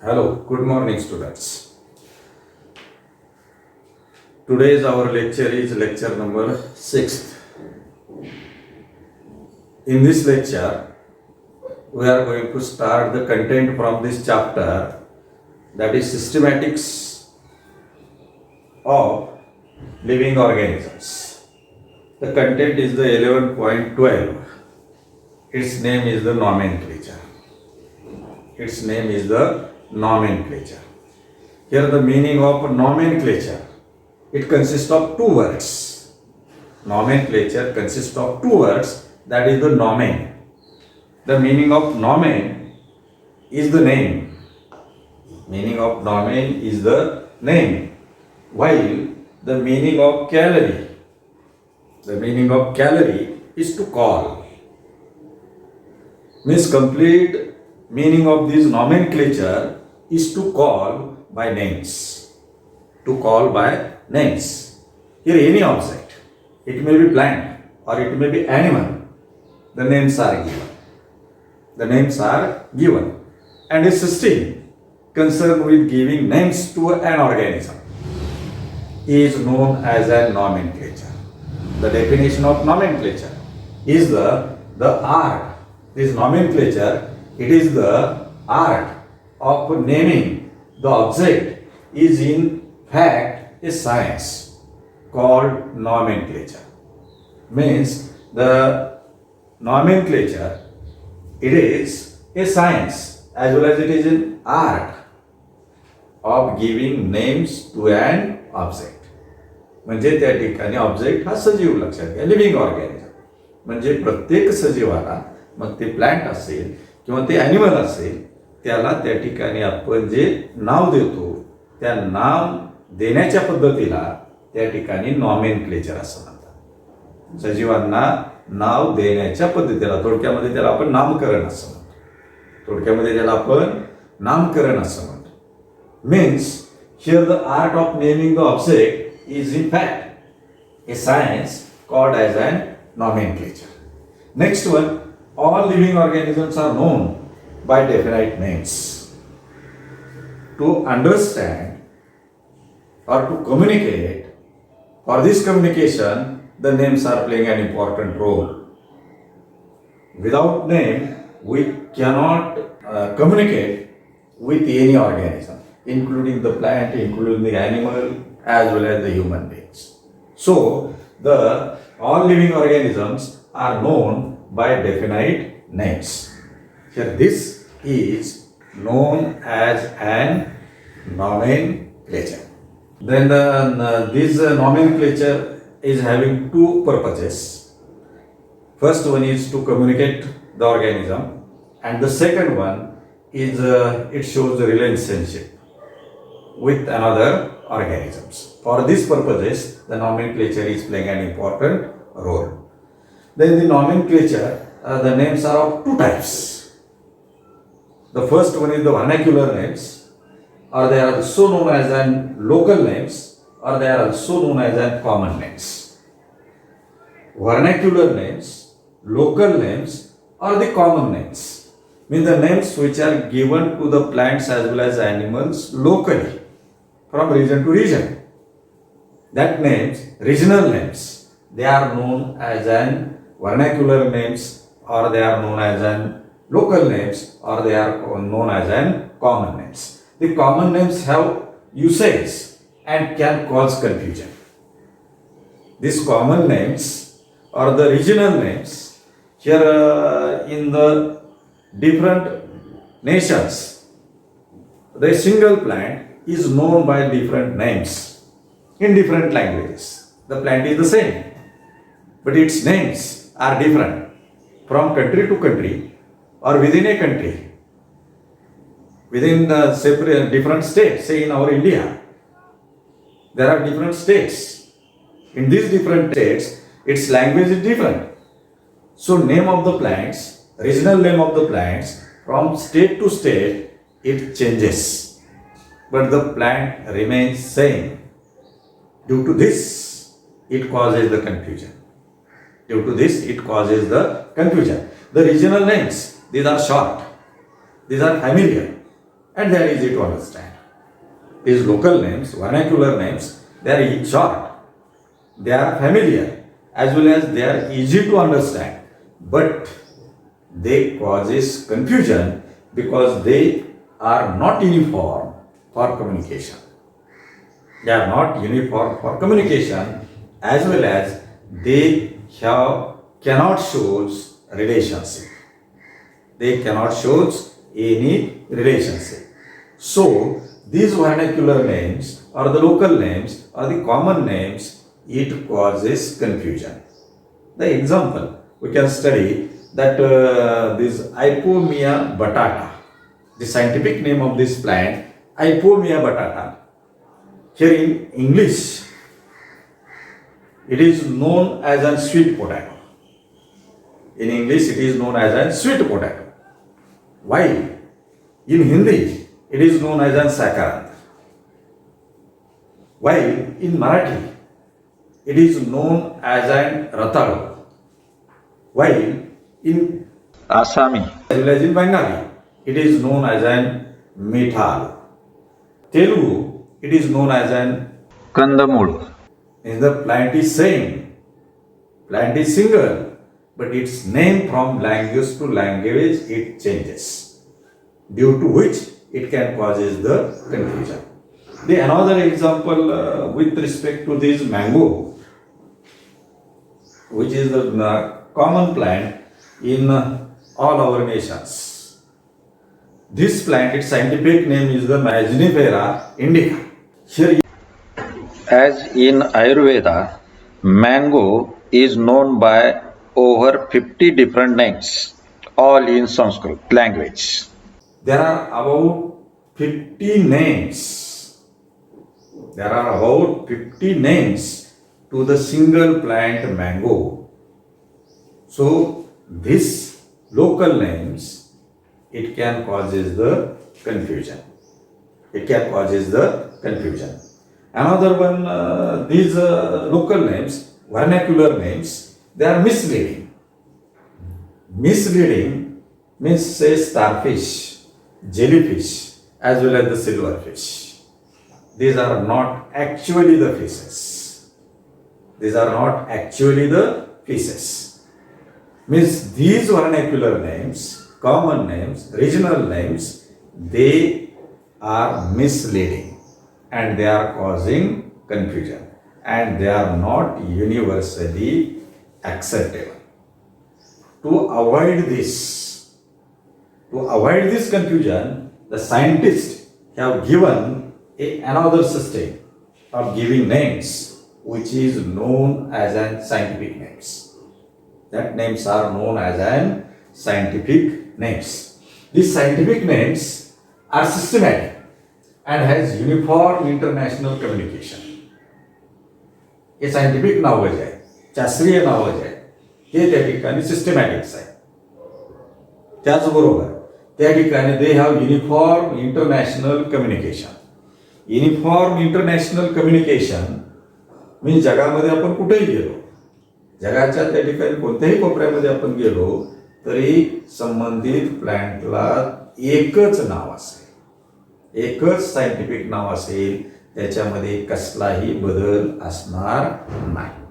Hello, good morning students. Today's our lecture is lecture number 6. In this lecture, we are going to start the content from this chapter, that is systematics of living organisms. The content is the 11.12. Its name is the nomenclature. Its name is the nomenclature. Here the meaning of nomenclature. It consists of two words. Nomenclature consists of two words, that is the nomen. The meaning of nomen is the name. Meaning of nomen is the name. While the meaning of calorie is to call. Means complete meaning of this nomenclature is to call by names. To call by names. Here any object, it may be plant or it may be animal, the names are given. The names are given. And a system concerned with giving names to an organism is known as a nomenclature. The definition of nomenclature is the art. This nomenclature, it is the art of naming the object, is in fact a science called nomenclature. Means the nomenclature, it is a science as well as it is an art of giving names to an object. म्हणजे त्या ठिकाणी object हा सजीव लक्षात घ्या, living organism. म्हणजे प्रत्येक सजीवाला, मग ते प्लांट असेल किंवा ते ॲनिमल असेल, त्याला त्या ठिकाणी आपण जे नाव देतो त्या नाव देण्याच्या पद्धतीला त्या ठिकाणी नॉमेनक्लेचर असं म्हणतात. सजीवांना नाव देण्याच्या पद्धतीला थोडक्यामध्ये त्याला आपण नामकरण असं म्हणतो. Means here the art of naming the object is in fact a science called as an nomenclature. Next one, all living organisms are known by definite names. To understand or to communicate, for this communication, the names are playing an important role. Without name, we cannot communicate with any organism, including the plant, including the animal, as well as the human beings. So, all living organisms are known by definite names. Here, this is known as an nomenclature. Then this nomenclature is having two purposes. First one is to communicate the organism, and the second one is it shows the relationship with another organisms. For these purposes, the nomenclature is playing an important role. Then the nomenclature, the names are of two types. The first one is the vernacular names, or they are also known as an local names, or they are also known as an common names. Vernacular names, local names, or the common names mean the names which are given to the plants as well as animals locally, from region to region. That names, regional names, they are known as an vernacular names, or they are known as an local names, or they are known as an common names. The common names have usage and can cause confusion. These common names or the regional names, here in the different nations, the single plant is known by different names in different languages. The plant is the same, but its names are different from country to country or within a country, within the separate different states. Say in our India, there are different states. In these different states, its language is different. So name of the plants, regional name of the plants, from state to state, it changes. But the plant remains same. Due to this, it causes the confusion. The regional names, these are short, these are familiar, and they are easy to understand. These local names, vernacular names, they are short, they are familiar, as well as they are easy to understand, but they causes confusion because they are not uniform for communication. They are not uniform for communication, as well as they cannot shows relationship. They cannot shows any relationship. So these vernacular names or the local names or the common names, it causes confusion. The example we can study that this Ipomea batata, the scientific name of this plant, Ipomea batata. Here in English, it is known as a sweet potato. In English, it is known as a sweet potato. While in Hindi, it is known as a sakarand. While in Marathi, it is known as an ratalo. While in Assami, as well as in Bengali, it is known as an mithal. Telugu, it is known as an kandamul. The plant is same, plant is single, but its name from language to language it changes, due to which it can causes the confusion. The another example with respect to this mango, which is the common plant in all our nations. This plant, its scientific name is the Magnifera indica. Here, as in Ayurveda, mango is known by over 50 different names, all in Sanskrit language. There are about 50 names. There are about 50 names to the single plant mango. So, this local names, it can causes the confusion. It can causes the confusion. Another one, these local names, vernacular names, they are misleading. Misleading means say starfish, jellyfish, as well as the silverfish. These are not actually the fishes. These are not actually the fishes. Means these vernacular names, common names, regional names, they are misleading and they are causing confusion and they are not universally acceptable. To avoid this confusion, the scientists have given another system of giving names which is known as an scientific names. That names are known as an scientific names. These scientific names are systematic and has uniform international communication. हे scientific नावं जे आहेत, शास्त्रीय नावं जे आहेत, ते त्या ठिकाणी सिस्टमॅटिक्स आहे. त्याचबरोबर त्या ठिकाणी they have uniform international communication. Uniform international communication म्हणजे जगामध्ये आपण कुठेही गेलो, जगाच्या त्या ठिकाणी कोणत्याही कोपऱ्यामध्ये आपण गेलो तरी संबंधित प्लॅन्टला एकच नाव असेल, एकच सायंटिफिक नाव असेल, त्याच्यामध्ये कसलाही बदल असणार नाही.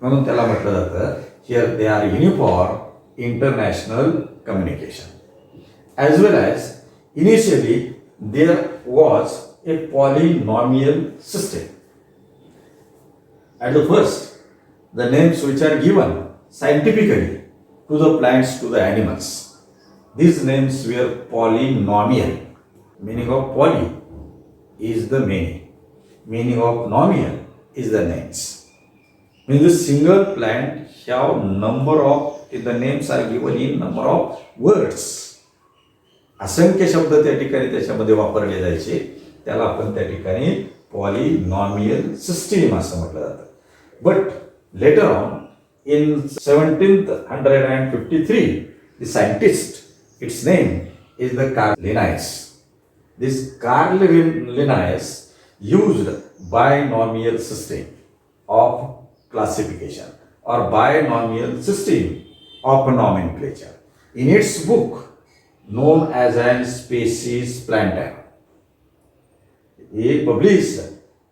म्हणून त्याला म्हटलं जातं here they are uniform international communication. As well as initially there was a polynomial system. At the first, the names which are given scientifically to the plants, to the animals, these names were polynomial. Meaning of poly is the many. Meaning of nomial is the names. Means the single plant have number of, the names are given in number of words. असंख्य शब्द त्या ठिकाणी त्याच्यामध्ये वापरले जायचे, त्याला आपण त्या ठिकाणी पॉलिनॉमियल सिस्टीम असं म्हटलं जातं. But later on, in 1753, the scientist, its name is the Carl Linnaeus. This Carl Linnaeus used binomial system of classification or binomial system of nomenclature. In its book, known as an species planter. He published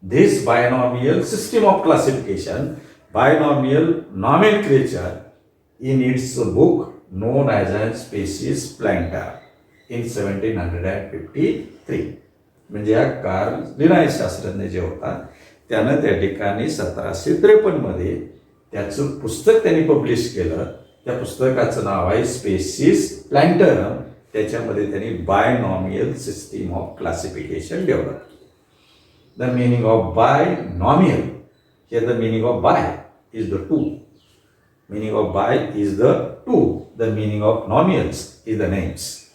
this binomial system of classification, binomial nomenclature in its book known as an species planter in 1753. म्हणजे हा Karl लिनाय शास्त्रज्ञ जे होता त्यानं त्या ठिकाणी 1753 मध्ये त्याचं पुस्तक त्यांनी पब्लिश केलं. त्या पुस्तकाचं नाव आहे स्पेसिस प्लॅन्टरम. त्याच्यामध्ये त्यांनी binomial system of classification develop केलं. The meaning of binomial, here the meaning of bi is the two. Meaning of bi is the two. The meaning of nomials is the names.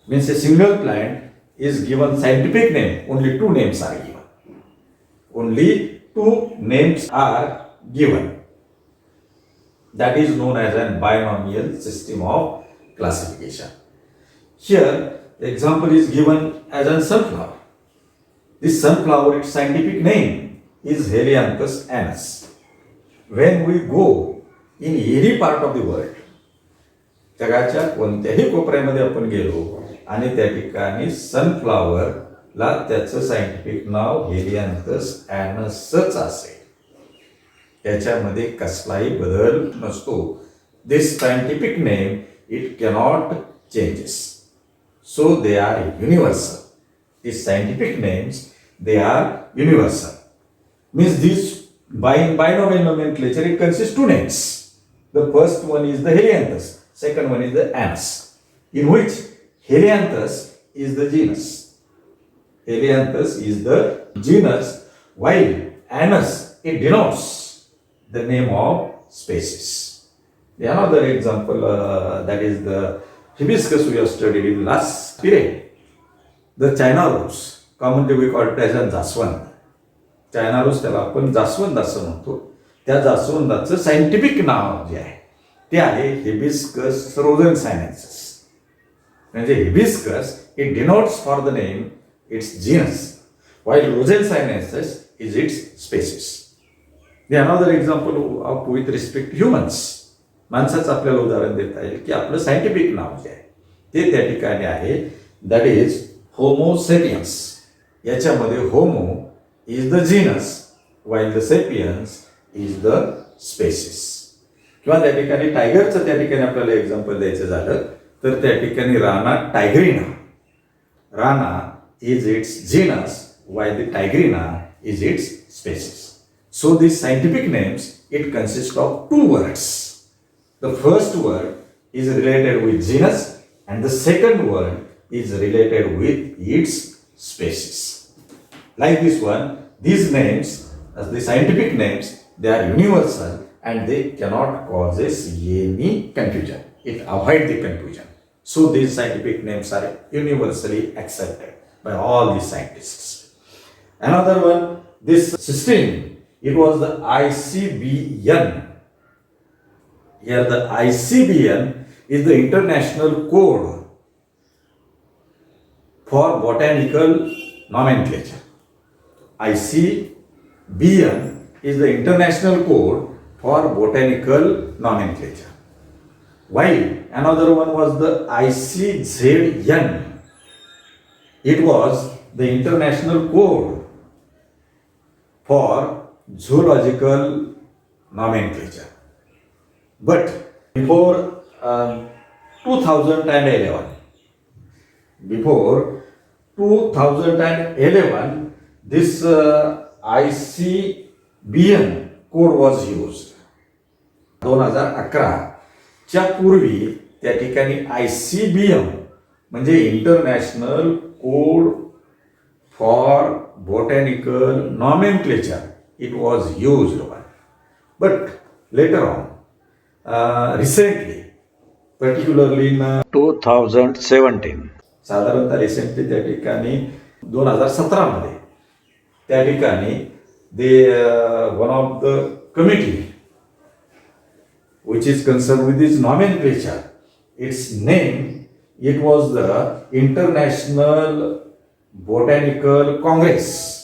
Means a single plant is given scientific name, only two names are given. Only two names are given. That is known as a binomial system of classification. Here, the example is given as a sunflower. This sunflower, its scientific name is Helianthus annuus. When we go in any part of the world, जगाच्या कोणत्याही कोपऱ्यामध्ये आपण गेलो आणि त्या ठिकाणी सनफ्लावरला त्याचं scientific नाव हेलियांथस ॲनसच असेल, त्याच्यामध्ये कसलाही बदल नसतो. This scientific name it cannot changes. So they are universal. These scientific names, they are universal. Means this binomial nomenclature, it consists two names. The first one is the Helianthus, second one is the Annuus, in which Helianthus is the genus. Helianthus is the genus, while Annuus, it denotes the name of species. Another example, that is the hibiscus we have studied in last period. The China rose, commonly we call it as a जास्वंद. China रोज त्याला आपण जास्वंद असं म्हणतो. त्या जास्वंदाचं scientific नाव जे आहे ते आहे हिबिस्कस रोझेनसायनेन्सिस. म्हणजे Hibiscus it denotes for the name its genus, while rosa sinensis is its species. Another example of with respect to humans. माणसाचं आपल्याला उदाहरण देता येईल की आपलं सायंटिफिक नाव जे आहे ते त्या ठिकाणी आहे, दॅट इज होमो सेपियन्स. याच्यामध्ये Homo is the genus while the sapiens is the species. किंवा त्या ठिकाणी टायगरचं त्या ठिकाणी आपल्याला एक्झाम्पल द्यायचं झालं तर त्या ठिकाणी Rana tigrina. Rana is its genus while the tigrina is its species. So this scientific names it consist of two words. The first word is related with genus and the second word is related with its species. Like this one, these names, as the scientific names, they are universal and they cannot cause any confusion. It avoids the confusion. So these scientific names are universally accepted by all the scientists. Another one, this system, it was the ICBN. Here the ICBN is the international code for botanical nomenclature. ICBN is the international code for botanical nomenclature. While another one was the ICZN. It was the international code for zoological nomenclature. But before 2011, this ICBN code was used. 2011 च्या पूर्वी त्या ठिकाणी ICBM म्हणजे international code for botanical nomenclature it was used. But later on recently, particularly in 2017, साधारणतः recently त्या ठिकाणी 2017 मध्ये त्या ठिकाणी one of the committee which is concerned with this nomenclature, its name, it was the International Botanical Congress.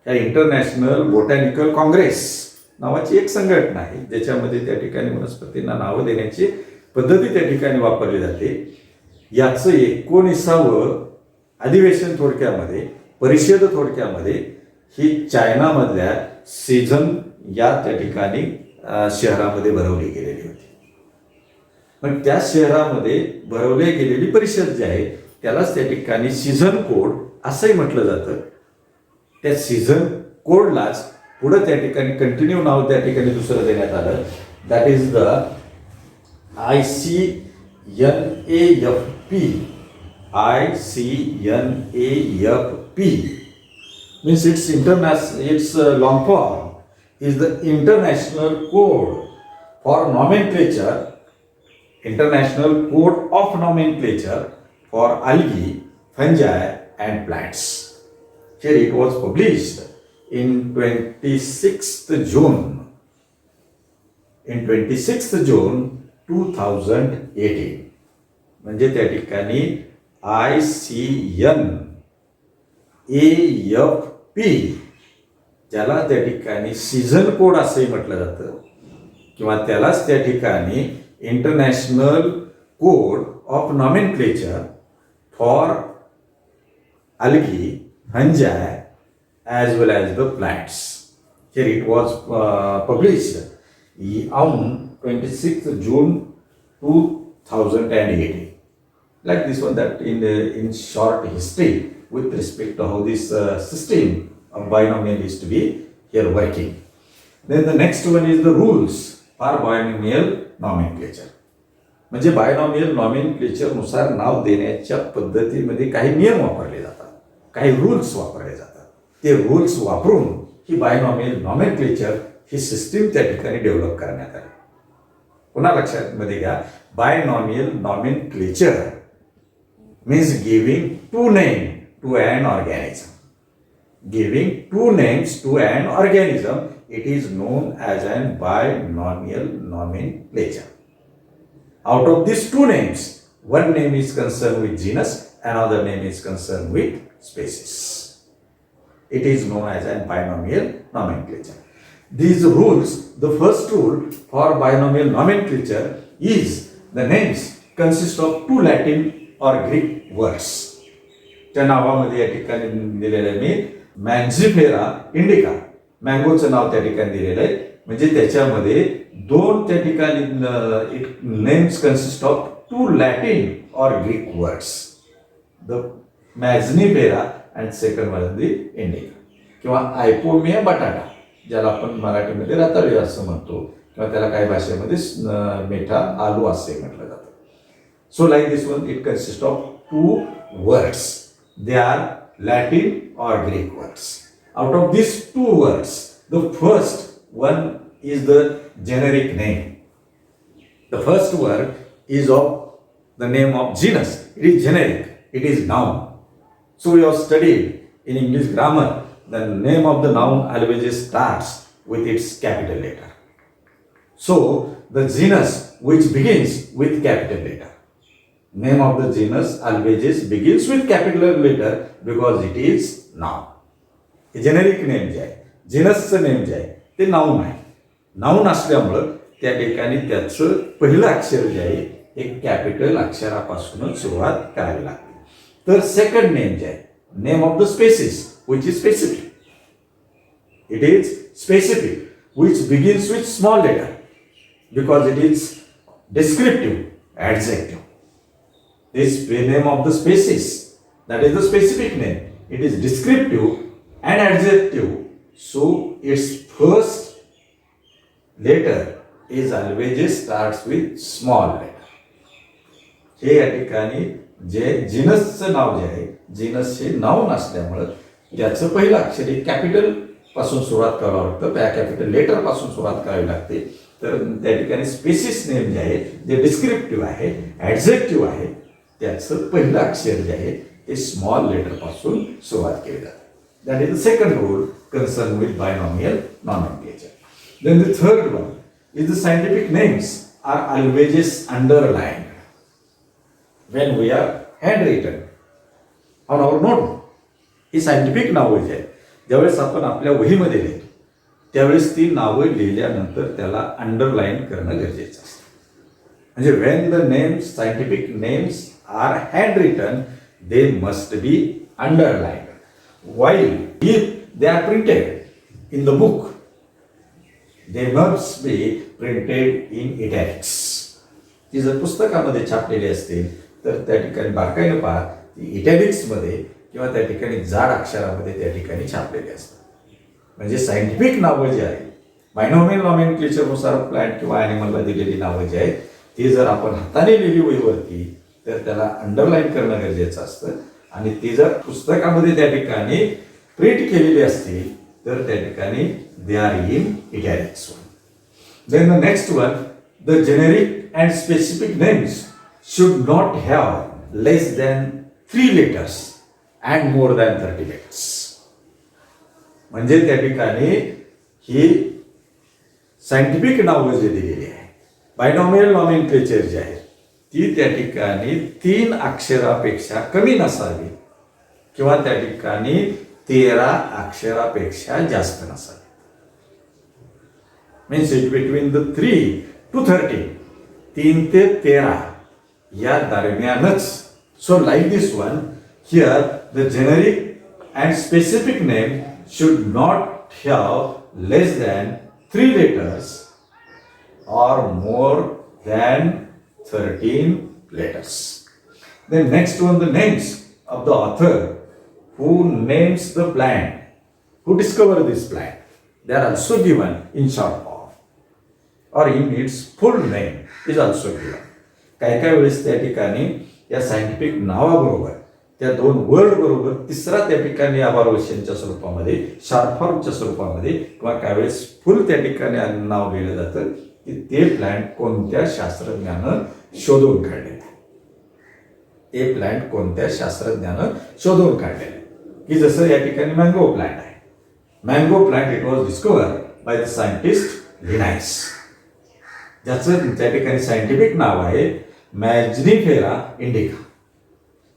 International botanical Congress नावाची एक संघटना आहे ज्याच्यामध्ये त्या ठिकाणी वनस्पतींना नावं देण्याची पद्धती त्या ठिकाणी वापरली जाते. याचं 19वं अधिवेशन थोडक्यामध्ये, परिषद थोडक्यामध्ये ही चायनामधल्या सिझन या त्या ठिकाणी शहरामध्ये भरवली गेलेली होती. पण त्या शहरामध्ये भरवली गेलेली परिषद जी आहे त्यालाच त्या ठिकाणी सीझन कोड असंही म्हटलं जातं. त्या सीझन कोडलाच पुढं त्या ठिकाणी कंटिन्यू नाव त्या ठिकाणी दुसरं देण्यात आलं. That is the ICNAFP. ICNAFP means its long form is the International Code for Nomenclature, International Code of Nomenclature for Algae, Fungi and Plants. Here it was published in 26th June. In 26th June 2018. म्हणजे त्या ठिकाणी ICNAFP ज्याला त्या ठिकाणी season code असंही म्हटलं जातं किंवा त्यालाच त्या ठिकाणी international code of nomenclature for algae, fungi as well as the plants. Here it was published on 26th June 2018. Like this one, that in short history with respect to how this system of binomial is to be here working. Then the next one is the rules for binomial nomenclature. म्हणजे binomial nomenclature नुसार नाव देण्याच्या पद्धतीमध्ये काही नियम वापरले जातात, काही rules वापरले जातात. ते रूल्स वापरून ही बायनॉमियल नॉमेनक्लेचर ही सिस्टीम त्या ठिकाणी डेव्हलप करण्यात आली. पुन्हा लक्षात मध्ये घ्या, binomial nomenclature means giving to name to an organism. Giving two names to an organism, it is known as an binomial nomenclature. Out of these two names, one name is concerned with genus, another name is concerned with species. It is known as a binomial nomenclature. These rules, the first rule for binomial nomenclature is the names consist of two Latin or Greek words. त्या नावामध्ये या ठिकाणी दिलेलं आहे मी मॅन्झिफेरा indica, मँगोचं नाव त्या ठिकाणी दिलेलं आहे. म्हणजे त्याच्यामध्ये दोन त्या ठिकाणी it names consist of two Latin or Greek words, the Mangifera and second one the indica किंवा आयपोमिया बटाटा, ज्याला आपण मराठीमध्ये रताळी असं म्हणतो किंवा त्याला काही भाषेमध्ये मेठा आलू असे म्हटलं जातं. So like this one it consist of two words, they are Latin or Greek words. Out of these two words, the first one is the generic name. The first word is of the name of genus. It is generic. It is noun. So we have studied in English grammar, the name of the noun always starts with its capital letter. So the genus which begins with capital letter. Name of the genus always begins with capital letter because it is noun. Generic name जे आहे, जिनसचं name जे आहे ते noun आहे. Noun असल्यामुळं त्या ठिकाणी त्याचं पहिलं अक्षर जे आहे एक कॅपिटल अक्षरापासूनच सुरुवात करावी लागते. तर सेकंड नेम जे आहे, name of the species which is specific. It is specific which begins with small letter because it is descriptive adjective. This name of the species, that is the specific name. It is descriptive and adjective. So its first letter is always starts with small letter. हे या ठिकाणी जे जिनसचं नाव जे आहे, जिनस हे noun असल्यामुळं त्याचं पहिलं अक्षर हे capital पासून सुरुवात करावं लागतं, त्या कॅपिटल लेटर पासून सुरुवात करावी लागते. तर त्या ठिकाणी स्पेसिस नेम जे आहे जे डिस्क्रिप्टिव्ह आहे, ॲडजेक्टिव्ह आहे, त्याचं पहिलं अक्षर जे आहे ते स्मॉल लेटर पासून सुरुवात केली जाते. That is the second rule concern with binomial nomenclature. Then the third one is the scientific names are always underlined when we are hand written on our notebook. ही सायंटिफिक नावं जी आहेत ज्यावेळेस आपण आपल्या वहीमध्ये लिहितो त्यावेळेस ती नावं लिहिल्यानंतर त्याला अंडरलाईन करणं गरजेचं असतं. म्हणजे when the names, scientific names are handwritten, they must be underlined. While if they are printed in the book, they must be printed in italics. ती जर पुस्तकामध्ये छापलेली असतील तर त्या ठिकाणी बारकाईने पहा ती इटॅलिक्समध्ये किंवा त्या ठिकाणी जाड अक्षरामध्ये त्या ठिकाणी छापलेली असतात. म्हणजे सायंटिफिक नावं जी आहेत, बायनॉमियल नॉमेनक्लेचरनुसार प्लांट किंवा ॲनिमलला दिलेली नावं जी आहेत ती जर आपण हाताने लिहिली वहीवरती तर त्याला अंडरलाईन करणं गरजेचं असतं. आणि ती जर पुस्तकामध्ये त्या ठिकाणी प्रिंट केलेली असतील तर त्या ठिकाणी they are in italics. Then the next one, the generic and specific names should not have less than 3 letters and more than 30 letters. म्हणजे त्या ठिकाणी ही सायंटिफिक नावं जी दिलेली आहे, बायनॉमियल नॉमेनक्लेचर जे आहे ती त्या ठिकाणी 3 अक्षरापेक्षा कमी नसावी किंवा त्या ठिकाणी 13 अक्षरापेक्षा जास्त नसावी. Means it between the 3 to 30, 3 ते 13 या दरम्यानच. So like this one here, the generic and specific name should not have less than 3 letters or more than 13 letters. Then next one, the names of the author who names the plant, who discovered this plant, they are also given in short form or in its full name is also given. काही काही वेळेस त्या ठिकाणी या scientific नावाबरोबर त्या 2 word बरोबर तिसरा त्या ठिकाणी अबार्वेशनच्या स्वरूपामध्ये, शॉर्ट फॉर्मच्या स्वरूपामध्ये किंवा काही वेळेस फुल त्या ठिकाणी नाव लिहिलं जातं की ते प्लांट कोणत्या शास्त्रज्ञानं शोधून काढलेलं. ते प्लांट कोणत्या शास्त्रज्ञानं शोधून काढलेलं. की जसं या ठिकाणी मँगो प्लांट आहे. Mango plant it was discover by the scientist लिनायस, ज्याचं त्या ठिकाणी सायंटिफिक नाव आहे मॅजनीफेरा इंडिका.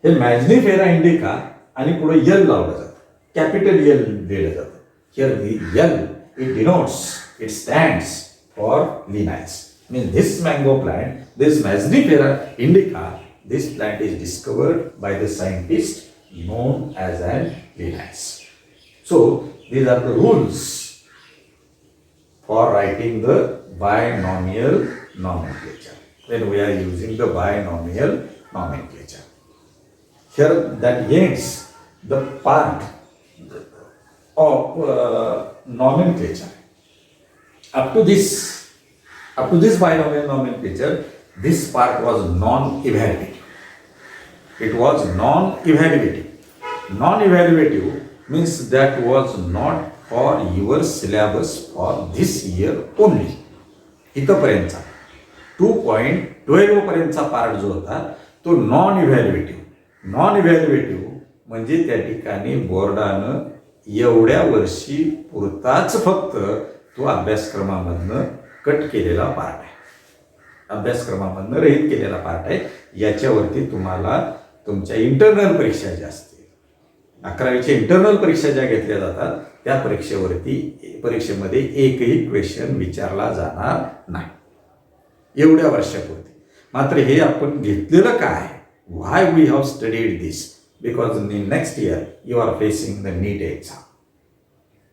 हे मॅजनीफेरा इंडिका आणि पुढे यल लावलं जातं, कॅपिटल यल दिलं जातं. Here the L it denotes, it stands for Linnaeus. Means this mango plant, this Mangifera indica, this plant is discovered by the scientist known as an Linnaeus. So these are the rules for writing the binomial nomenclature when we are using the binomial nomenclature. Here that ends the part of nomenclature. Up to this binomial nomenclature, this part was non-evaluative. It was non-evaluative. Non-evaluative means that was not for your syllabus for this year only. इथपर्यंतचा 2.12 पर्यंतचा part जो होता तो non इव्हॅल्युएटिव्ह. Non इव्हॅल्युएटिव्ह म्हणजे त्या ठिकाणी बोर्डानं एवढ्या वर्षी पुरताच फक्त तो अभ्यासक्रमामधनं कट केलेला पार्ट आहे, अभ्यासक्रमामधनं रहित केलेला पार्ट आहे. याच्यावरती तुम्हाला तुमच्या इंटरनल परीक्षा ज्या असतील, 11वीच्या इंटरनल परीक्षा ज्या घेतल्या जातात त्या परीक्षेमध्ये एकही क्वेश्चन विचारला जाणार नाही एवढ्या वर्षापुरती. मात्र हे आपण घेतलेलं काय, why we have studied this, because in next year you are facing the NEET exam.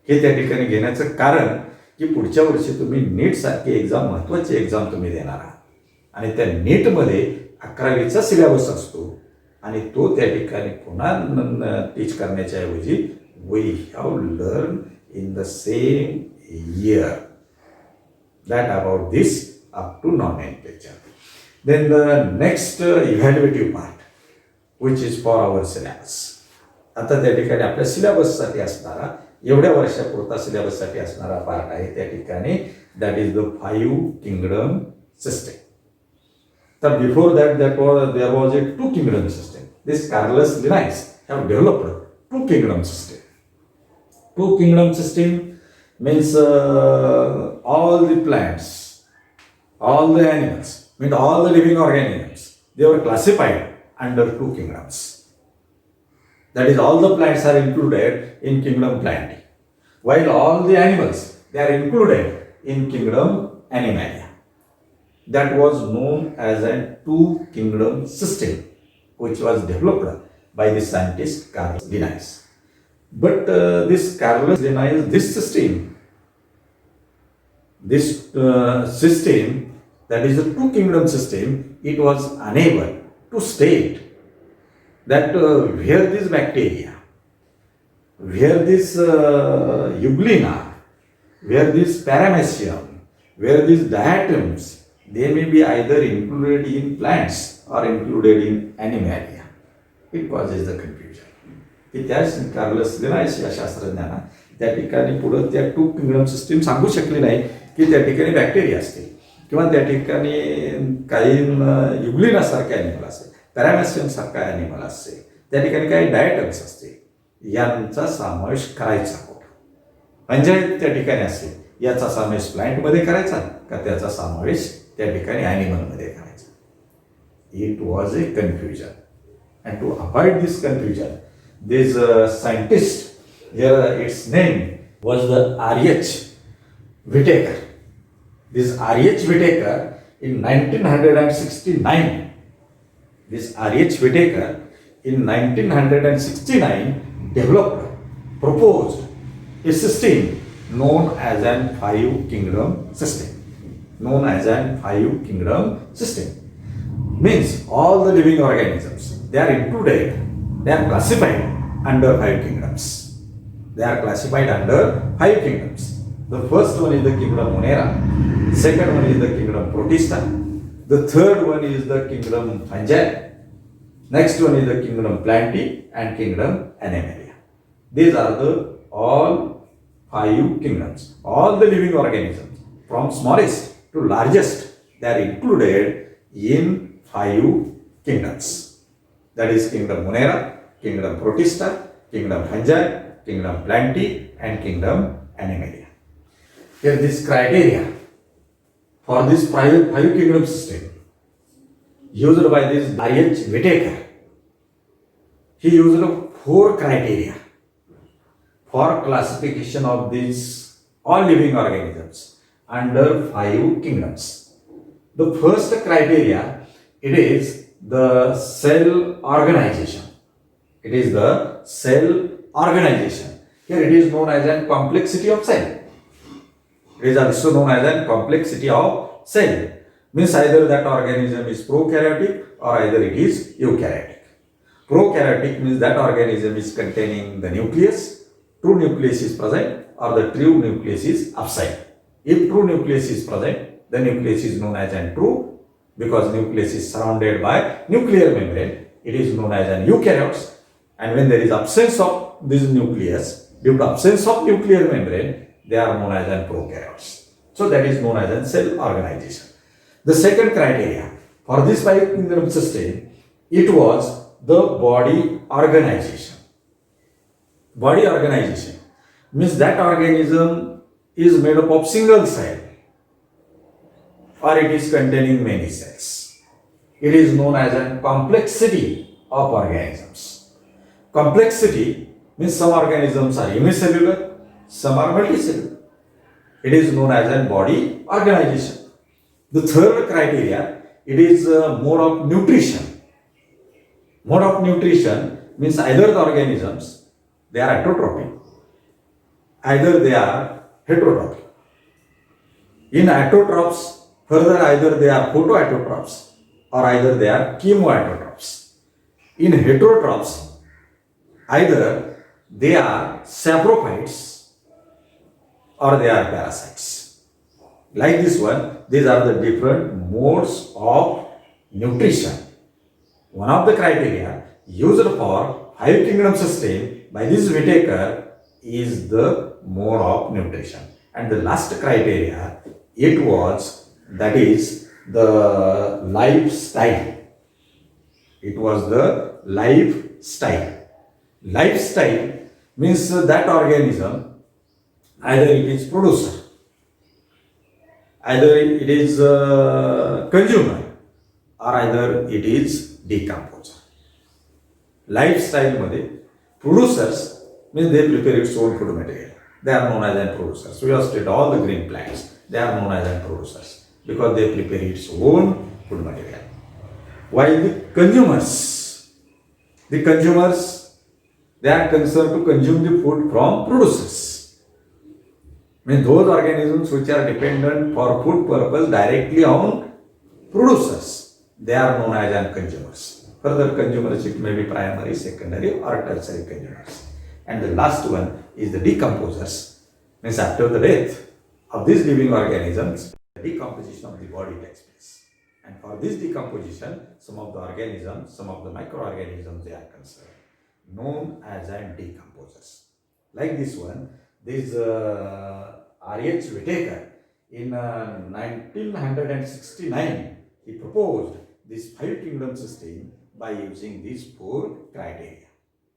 हे त्या ठिकाणी घेण्याचं कारण की पुढच्या वर्षी तुम्ही नीट सारखी एक्झाम, महत्त्वाची एक्झाम तुम्ही देणार आहात आणि त्या नीटमध्ये 11वीचा सिलेबस असतो आणि तो त्या ठिकाणी पुन्हा टीच करण्याच्या ऐवजी we have learn in the same year that about this up to nomenclature. Then the next evaluative part which is for our syllabus. आता त्या ठिकाणी आपल्या सिलेबससाठी असणारा, एवढ्या वर्षापुरता सिलेबससाठी असणारा पार्ट आहे त्या ठिकाणी, that is the 5 kingdom system. तर before that there was a 2 kingdom system. This Carolus Linnaeus have developed 2 kingdom system. 2 kingdom system means all the plants, all the animals, means all the living organisms, they were classified under 2 kingdoms. That is, all the plants are included in kingdom Plantae, while all the animals, they are included in kingdom Animalia. That was known as a 2 kingdom system which was developed by the scientist Carlos Linnaeus. But this Carlos Linnaeus, this system, that is the two kingdom system, it was unable to state that where this bacteria, where this euglena, where this paramecium, where these diatoms, they may be either included in plants or included in animalia. It causes the confusion. की त्या Carolus लिनायस या शास्त्रज्ञांना त्या ठिकाणी पुढे त्या to kingdom system सांगू शकली नाही की त्या ठिकाणी बॅक्टेरिया असतील किंवा त्या ठिकाणी काही युग्लिना सारखे ॲनिमल असेल, पॅरामेसियम सारखा ॲनिमल असेल, त्या ठिकाणी काही डायटम्स असतील, यांचा समावेश करायचा कुठं, म्हणजे त्या ठिकाणी असेल याचा समावेश प्लांटमध्ये करायचा का त्याचा समावेश त्या ठिकाणी ॲनिमलमध्ये करायचा. It was a confusion. And to avoid this confusion, this scientist, here its name was the R.H. Whitaker. This R.H. Whitaker in 1969, this R.H. Whitaker in 1969 developed, proposed a system known as an five kingdom system. Known as an five kingdom system. Means all the living organisms, they are included, they are classified under five kingdoms. They are classified under five kingdoms. The first one is the kingdom Monera. Second one is the kingdom Protista. The third one is the kingdom Fungi. Next one is the kingdom Plantae and kingdom Animalia. These are the all five kingdoms. All the living organisms, from smallest to largest, they are included in five kingdoms. That is kingdom Monera, kingdom Protista, kingdom Fungi, kingdom Plantae and kingdom Animalia. Here this criteria for this five kingdom system used by this R.H. Whitaker. He used 4 criteria for classification of these all living organisms under 5 kingdoms. The first criteria, it is the cell organization. It is the cell organization. Here it is known as a complexity of cell. It is also known as a complexity of cell. Means either that organism is prokaryotic or either it is eukaryotic. Prokaryotic means that organism is containing the nucleus, true nucleus is present or the true nucleus is absent. If true nucleus is present, the nucleus is known as an true, because nucleus is surrounded by nuclear membrane, it is known as an eukaryotes. And when there is absence of this nucleus, due to absence of nuclear membrane, they are known as an prokaryotes. So that is known as a cell organization. The second criteria for this five kingdom system, it was the body organization. Body organization means that organism is made up of single cell or it is containing many cells. It is known as a complexity of organisms. Complexity means some organisms are unicellular, some are multicellular. It is known as a body organization. The third criteria, it is mode of nutrition. Mode of nutrition means either the organisms, they are autotrophic, either they are heterotrophic. In autotrophs, further either they are photoautotrophs or either they are chemoautotrophs. In heterotrophs, either they are saprophytes or they are parasites. Like this one, these are the different modes of nutrition. One of the criteria used for five kingdom system by this Whitaker is the mode of nutrition. And the last criteria, it was, that is the lifestyle. It was the lifestyle. Lifestyle means that organism, either it is producer, either it is consumer, or either it is decomposer. Lifestyle मध्ये producers means they prepare its own food material. They are known as producers. We have studied all the green plants. They are known as producers because they prepare its own food material. While the consumers, The consumers, they are concerned to consume the food from producers. I mean, those organisms which are dependent for food purpose directly on producers, they are known as an consumers. Further consumers, it may be primary, secondary, or tertiary consumers. And the last one is the decomposers. Means after the death of these living organisms, the decomposition of the body takes place. And for this decomposition, some of the organisms, some of the microorganisms, they are concerned, known as an decomposers. Like this one, this R.H. Whitaker in 1969, he proposed this 5 kingdom system by using these 4 criteria.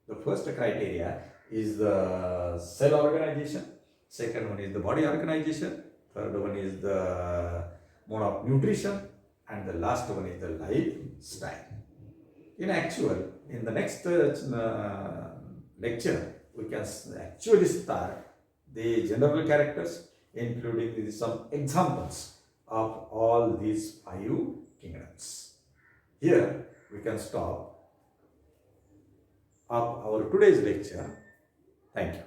The first criteria is the cell organization, second one is the body organization, third one is the mode of nutrition, and the last one is the lifestyle. In actual, in the next lecture, we can actually start the general characters, including some examples of all these 5 kingdoms. Here we can stop of our today's lecture. Thank you.